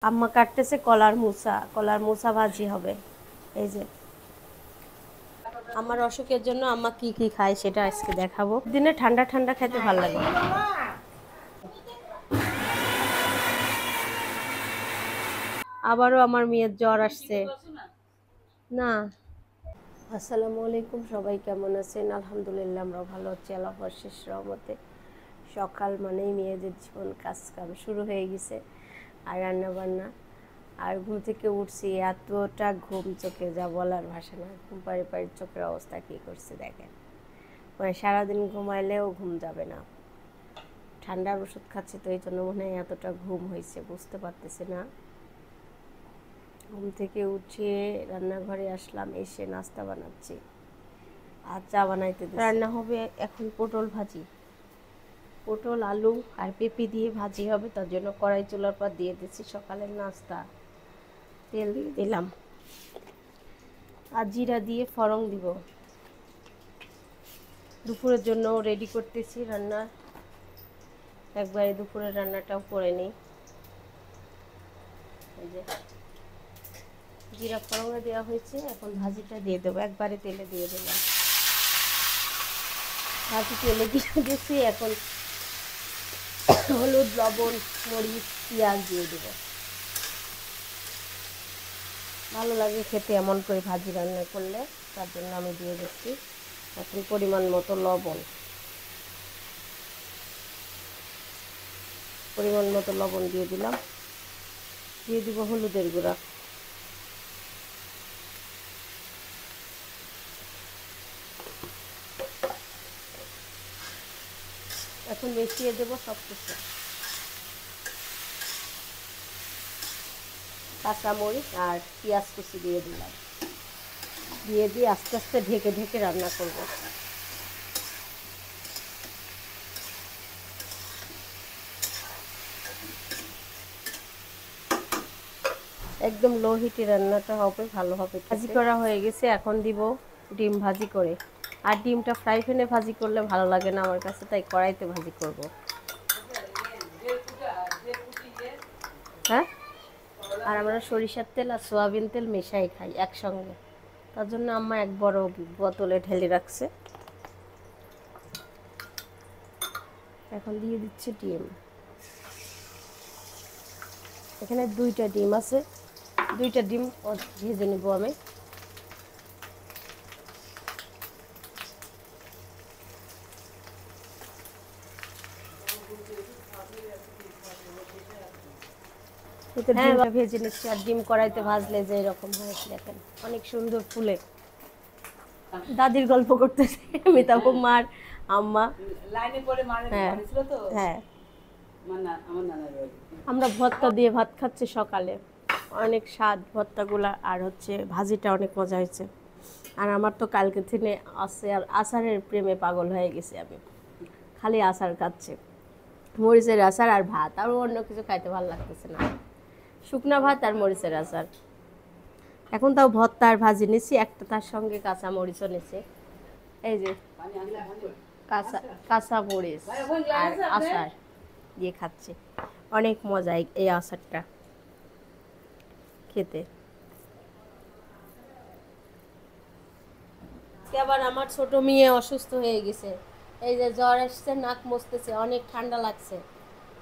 আম্মা কাটতেছে কলার মোচা ভাজি হবে। এই যে আমার অসুখের জন্য আম্মা কি কি খায় সেটা আজকে দেখাবো। দিনে ঠান্ডা ঠান্ডা খেতে ভালো লাগে। আবারও আমার মেয়ের জ্বর আসছে না। আসসালামু আলাইকুম, সবাই কেমন আছেন? আলহামদুলিল্লাহ আমরা ভালো আছি আল্লাহর শেষ রহমতে। সকাল মানেই মেয়েদের জীবন কাজ কাম শুরু হয়ে গেছে, আর রান্না বান্না। আর ঘুম থেকে উঠছি, এতটা ঘুম চোখে যা বলার ভাষা না। ঘুম পাড়ি পাড়ি চোখের অবস্থা কী করছে দেখেন, মানে সারাদিন ঘুমাইলেও ঘুম যাবে না। ঠান্ডার ওষুধ খাচ্ছি তো এই জন্য মনে হয় এতটা ঘুম হয়েছে, বুঝতে পারতেছি না। ঘুম থেকে উঠে রান্নাঘরে আসলাম, এসে নাস্তা বানাচ্ছি আর চা বানাইতে দিচ্ছি। রান্না হবে এখন পটল ভাজি, পটল আলু আর পেঁপে দিয়ে ভাজি হবে, তার জন্য কড়াই চুলার পর দিয়ে দিচ্ছি সকালের নাস্তা। তেল দিয়ে দিলাম আর জিরা দিয়ে ফড়ং দিব। দুপুরের জন্য রেডি করতেছি রান্না, একবারে দুপুরের রান্নাটাও করে নিই। এই যে জিরা ফড়ঙে দেওয়া হয়েছে, এখন ভাজিটা দিয়ে দেবো, একবারে তেলে দিয়ে দিলাম। ভাজি তেলে দিয়ে দিয়েছি, এখন হলুদ লবণ মরিচ পেঁয়াজ দিয়ে দেবো। ভালো লাগে খেতে এমন করে ভাজি রান্না করলে, তার জন্য আমি দিয়ে দিচ্ছি। এখন পরিমাণ মতো লবণ, পরিমাণ মতো লবণ দিয়ে দিলাম। দিয়ে দিব হলুদের গুঁড়া, এখন মিশিয়ে দেবো সব কিছু। কাঁচামরিচ আর পেঁয়াজ কুচি দিয়ে দিলাম, দিয়ে দিয়ে আস্তে আস্তে ঢেকে ঢেকে রান্না করব। একদম লো হিটে রান্নাটা হবে, ভালো হবে। ভাজি করা হয়ে গেছে, এখন দিব ডিম ভাজি করে। আর ডিমটা ফ্রাই প্যানে ভাজি করলে ভালো লাগে না আমার কাছে, তাই কড়াইতে ভাজি করব। হ্যাঁ, আর আমরা সরিষার তেল আর সয়াবিন তেল মেশাই খাই একসঙ্গে, তার জন্য আম্মা এক বড় বোতলে ঢেলে রাখছে। এখন দিয়ে দিচ্ছি ডিম। এখানে 2টা ডিম আছে, 2টা ডিম ভেজে নেব আমি। ডিমটা ভেজে নিচ্ছি, আর ডিম কড়াইতে ভাজলে যে এরকম হয়েছে দেখেন, অনেক সুন্দর ফুলে। দাদির গল্প করতেছে মিতাপুর মার আম্মা লাইনে পড়ে মারেছিল তো। হ্যাঁ, আমরা ভর্তা দিয়ে ভাত খাচ্ছি সকালে, অনেক স্বাদ ভর্তাগুলা, আর হচ্ছে ভাজিটা অনেক মজা হয়েছে। আর আমার তো কালকে থেকে আচারের প্রেমে পাগল হয়ে গেছি আমি, খালি আচার খাচ্ছি, মরিচের আচার আর ভাত, আর অন্য কিছু খাইতে ভালো লাগতেছে না। শুকনা ভাত আর মরিচের আচার। এখন তাও ভর্তা আর ভাজি নিচ্ছি, একটা তার সঙ্গে কাঁচা মরিচও নিচ্ছে। এই যে কাঁচা মরিচ আর আচার দিয়ে খাচ্ছি, অনেক মজা এই আচারটা খেতে। আবার আমার ছোট মেয়ে অসুস্থ হয়ে গেছে, এই যে জ্বর আসছে, নাক মুছতেছে, অনেক ঠান্ডা লাগছে।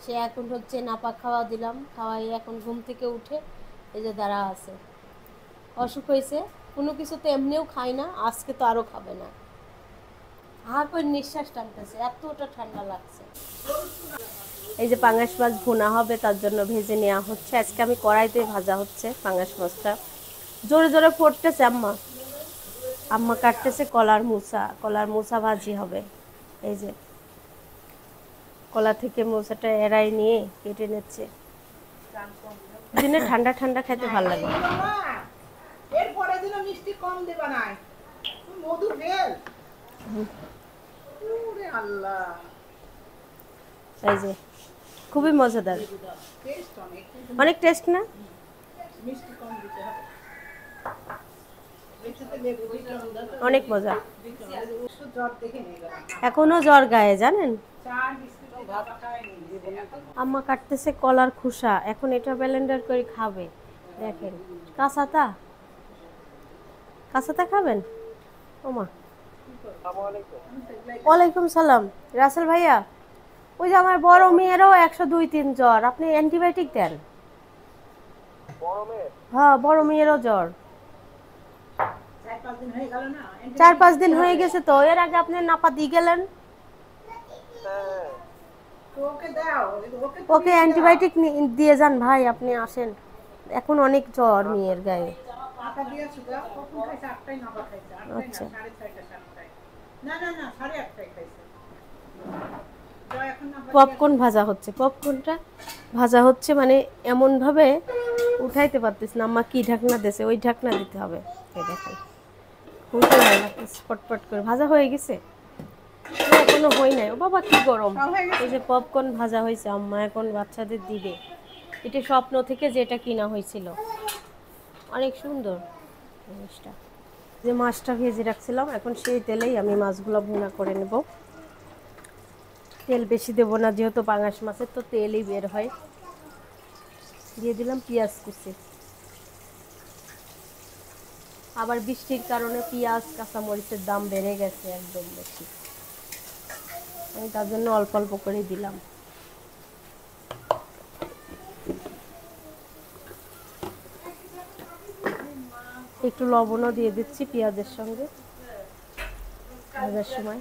সে এখন হচ্ছে নাপা খাওয়া দিলাম, খাওয়াই এখন ঘুম থেকে উঠে এই যে দাঁড়া আছে। অসুখ হয়েছে, কোনো কিছু তো এমনিও খায় না, আজকে তো আরও খাবে না। হা করে নিঃশ্বাস টানতেছে, এতটা ঠান্ডা লাগছে। এই যে পাঙ্গাস মাছ ভুনা হবে, তার জন্য ভেজে নেওয়া হচ্ছে। আজকে আমি কড়াইতে ভাজা হচ্ছে পাঙ্গাস মাছটা। জোরে জোরে পড়তেছে আম্মা, আম্মা কাটতেছে কলার মোচা ভাজি হবে। এই যে কলা থেকে মোচাটা এড়াই নিয়ে কেটে নিচ্ছে। দিনে ঠান্ডা ঠান্ডা খেতে ভালো লাগে। এরপরে দিন মিষ্টি কম দেবা না, মধু ফেল। ওরে আল্লাহ, এই যে খুবই মজাদার, অনেক টেস্ট না? মিষ্টি কম দিতে হবে, অনেক মজা। এখনো জ্বর গায়ে জানেন। আম্মা কাটতেছে কলার খোসা, এখন এটা ব্লেন্ডার করে খাবে। দেখেন কাঁচাতা, কাঁচাতা খাবেন? ওমা, ওয়ালাইকুম সালাম। রাসেল ভাইয়া, ওই যে আমার বড় মেয়েরও 102-3 জ্বর, আপনি অ্যান্টিবায়োটিক দেন। হ্যাঁ, বড় মেয়েরও জ্বর। 4-5 দিন হয়ে গেছে তো, এর আগে আপনি নাপা দিয়ে গেলেন। ওকে অ্যান্টিবায়োটিক দিয়ে যান ভাই, আপনি আসেন। এখন অনেক জ্বর মেয়ের গায়ে। আচ্ছা, পপকর্ন ভাজা হচ্ছে। পপকর্নটা ভাজা হচ্ছে মানে এমন ভাবে উঠাইতে পারতেছ না, আম্মা কি ঢাকনা দিয়েছে, ওই ঢাকনা দিতে হবে। এই দেখেন উঠে ভালো লাগতেছে, পটপট করে ভাজা হয়ে গেছে। এখনো হই নাই। ও বাবা কি গরম। এই যে পপকর্ন ভাজা হয়েছে, আম্মা এখন বাচ্চাদের দিবে। এটা স্বপ্ন থেকে যেটা কিনা হয়েছিল, অনেক সুন্দর জিনিসটা। যে মাছটা ভেজে রাখছিলাম, এখন সেই তেলেই আমি মাছগুলো ভুনা করে নেব। তেল বেশি দেবো না, যেহেতু পাঙাশ মাছের তো তেলই বের হয়। দিয়ে দিলাম পেঁয়াজ কুচি। আবার বৃষ্টির কারণে পেঁয়াজ কাঁচামরিচের দাম বেড়ে গেছে একদম বেশি, আমি তার জন্য অল্প অল্প করে দিলাম। একটু লবণও দিয়ে দিচ্ছি পেঁয়াজের সঙ্গে ভাজার সময়।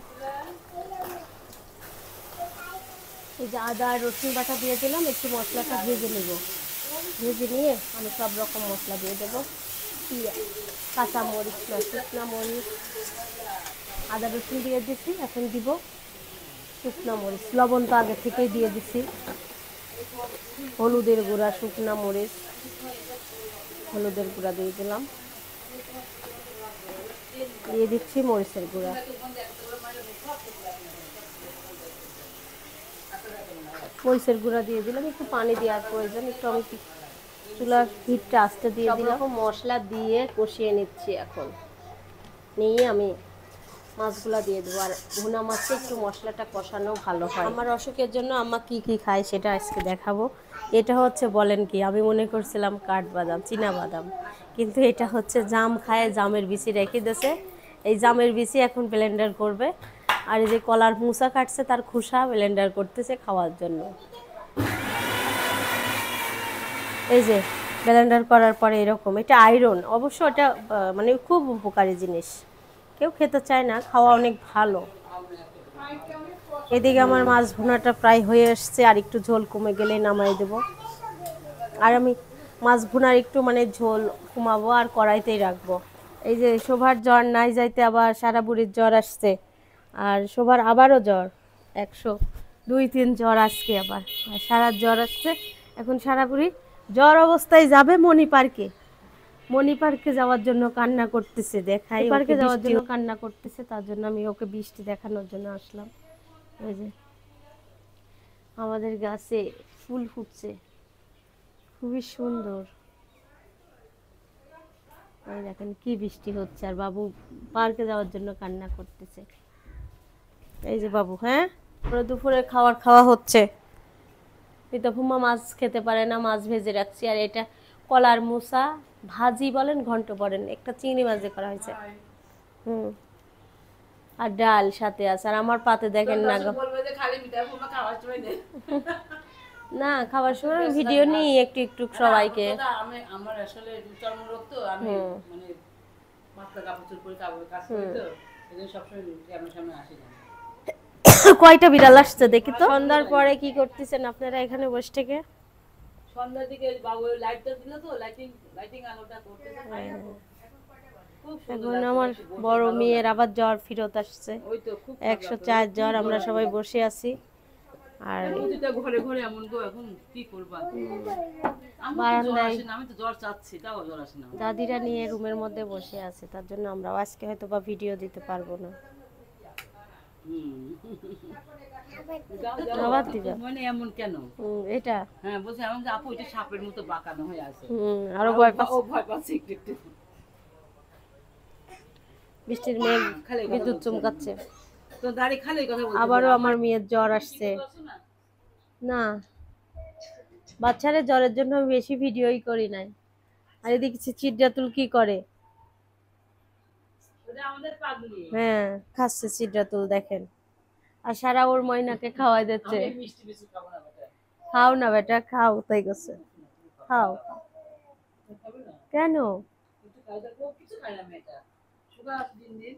এই যে আদা আর রসুন বাটা দিয়ে দিলাম, একটু মশলাটা ভেজে নেব। ভেজে নিয়ে আমি সব রকম মশলা দিয়ে দেবো। কাঁচা মরিচ না শুকনা মরিচ, আদা রসুন দিয়ে দিচ্ছি, এখন দিব শুকনা মরিচ। লবণ তো আগে থেকেই দিয়ে দিচ্ছি। হলুদের গুঁড়া, শুকনা মরিচ, হলুদের গুঁড়া দিয়ে দিলাম। দিয়ে দিচ্ছি মরিচের গুঁড়া। মরিচের গুঁড়া দিয়ে দিলাম, একটু পানি দেওয়ার প্রয়োজন। একটু আমি চুলার হিটটা আস্তে দিয়ে দিলাম। মশলা দিয়ে কষিয়ে নিচ্ছি। এখন নিয়ে আমি মাছগুলা দিয়ে দেবো। আর ভুনা মাছে একটু মশলাটা কষানো ভালো হয়। আমার অসুখের জন্য আম্মা কি কি খায় সেটা আজকে দেখাবো। এটা হচ্ছে বলেন কি, আমি মনে করছিলাম কাঠবাদাম, চীনা বাদাম, কিন্তু এটা হচ্ছে জাম খায়, জামের বিচি রেখে দিয়েছে। এই জামের বিচি এখন ব্লেন্ডার করবে। আর এই যে কলার মুসা কাটছে, তার খোসা ব্লেন্ডার করতেছে খাওয়ার জন্য। এই যে ব্লেন্ডার করার পরে এরকম, এটা আয়রন অবশ্য, এটা মানে খুব উপকারী জিনিস। কেউ খেতে চায় না, খাওয়া অনেক ভালো। এদিকে আমার মাছ ভুনাটা প্রায় হয়ে আসছে, আর একটু ঝোল কমে গেলে নামাই দেব। আর আমি মাছ ভুনার একটু মানে ঝোল কমাবো আর কড়াইতেই রাখবো। এই যে শোভার জ্বর নাই যাইতে আবার সারা বুড়ির জ্বর আসছে, আর শোভার আবারও জ্বর, 102-3 জ্বর আজকে আবার, আর সারা জ্বর আসছে। এখন সারা বুড়ি জ্বর অবস্থায় যাবে মণি পার্কে। মণি পার্কে যাওয়ার জন্য কান্না করতেছে, দেখাই পার্কে যাওয়ার জন্য কান্না করতেছে, তার জন্য আমি ওকে বৃষ্টি দেখানোর জন্য আসলাম। এই যে আমাদের গাছে ফুল ফুটছে, খুবই সুন্দর। এই দেখেন কি বৃষ্টি হচ্ছে, আর বাবু পার্কে যাওয়ার জন্য কান্না করতেছে। এই যে বাবু, হ্যাঁ দুপুরে খাওয়া হচ্ছে। এটা হুমা মাছ খেতে পারে না, মাছ ভেজে রাখছি। আর এটা কলার মুসা ভাজি বলেন, ঘন্ট বলেন, একটা চিংড়ি মাছ দিয়ে করা হয়েছে। আর ডাল সাথে আছে। আর আমার পাতে দেখেন না, না খাবার সময় ভিডিও নিই একটু একটু সবাইকে। আমার আসলে চর্মরোগ তো, আমি মানে মাথা কাপড় পরে কাজ করি তো, এজন্য সবসময় ক্যামেরার সামনে আসি না। কয়টা বিড়াল আসছে দেখি তো। সন্ধ্যার পরে কি করতেছেন আপনারা এখানে বসে থেকে? সন্ধ্যার দিকে বাবু লাইটটা দিল তো, লাইটিং আলোটা করতেছে। এখন আমার বড় মেয়ের আবার জ্বর ফিরত আসছে, 104 জ্বর। আমরা সবাই বসে আছি। আর প্রতিটা ঘরে ঘরে এমন গো, এখন কি করবা। বারান্দায় আমি তো জ্বর চাচ্ছি, তাও জ্বর আসে না। দাদিরা নিয়ে রুমের মধ্যে বসে আছে, তার জন্য আমরা আজকে হয়তো বা ভিডিও দিতে পারবো না। আবার দিবা মানে এমন কেন এটা? হ্যাঁ বলছি, আমি আপু এটা সাপের মতো বাঁকানো হয়ে আছে। আরো ভয় পাচ্ছে, ভয় পাচ্ছে একটু। বৃষ্টির মেঘ বিদ্যুৎ চমকাচ্ছে। তো দাঁড়ি খালি কথা বলতে, আবারও আমার মেয়ের জ্বর আসছে, না, বাচ্চারে জ্বরের জন্য আমি বেশি ভিডিওই করি নাই। আর এদিকে সিদ্রাতুল কি করে? ওটা আমাদের পাগলি। হ্যাঁ, খাচ্ছে সিদ্রাতুল, দেখেন। আর সারা ওর ময়নাকে খাওয়াই দিচ্ছে। আমি মিষ্টি বেশি খাবো না বেটা। খাও না বেটা, খাও, তাই করছে। খাও। খাবে না? কেন? একটু খাই, দেখো কিছু খাই না মেয়েটা। সুগার দিন দিন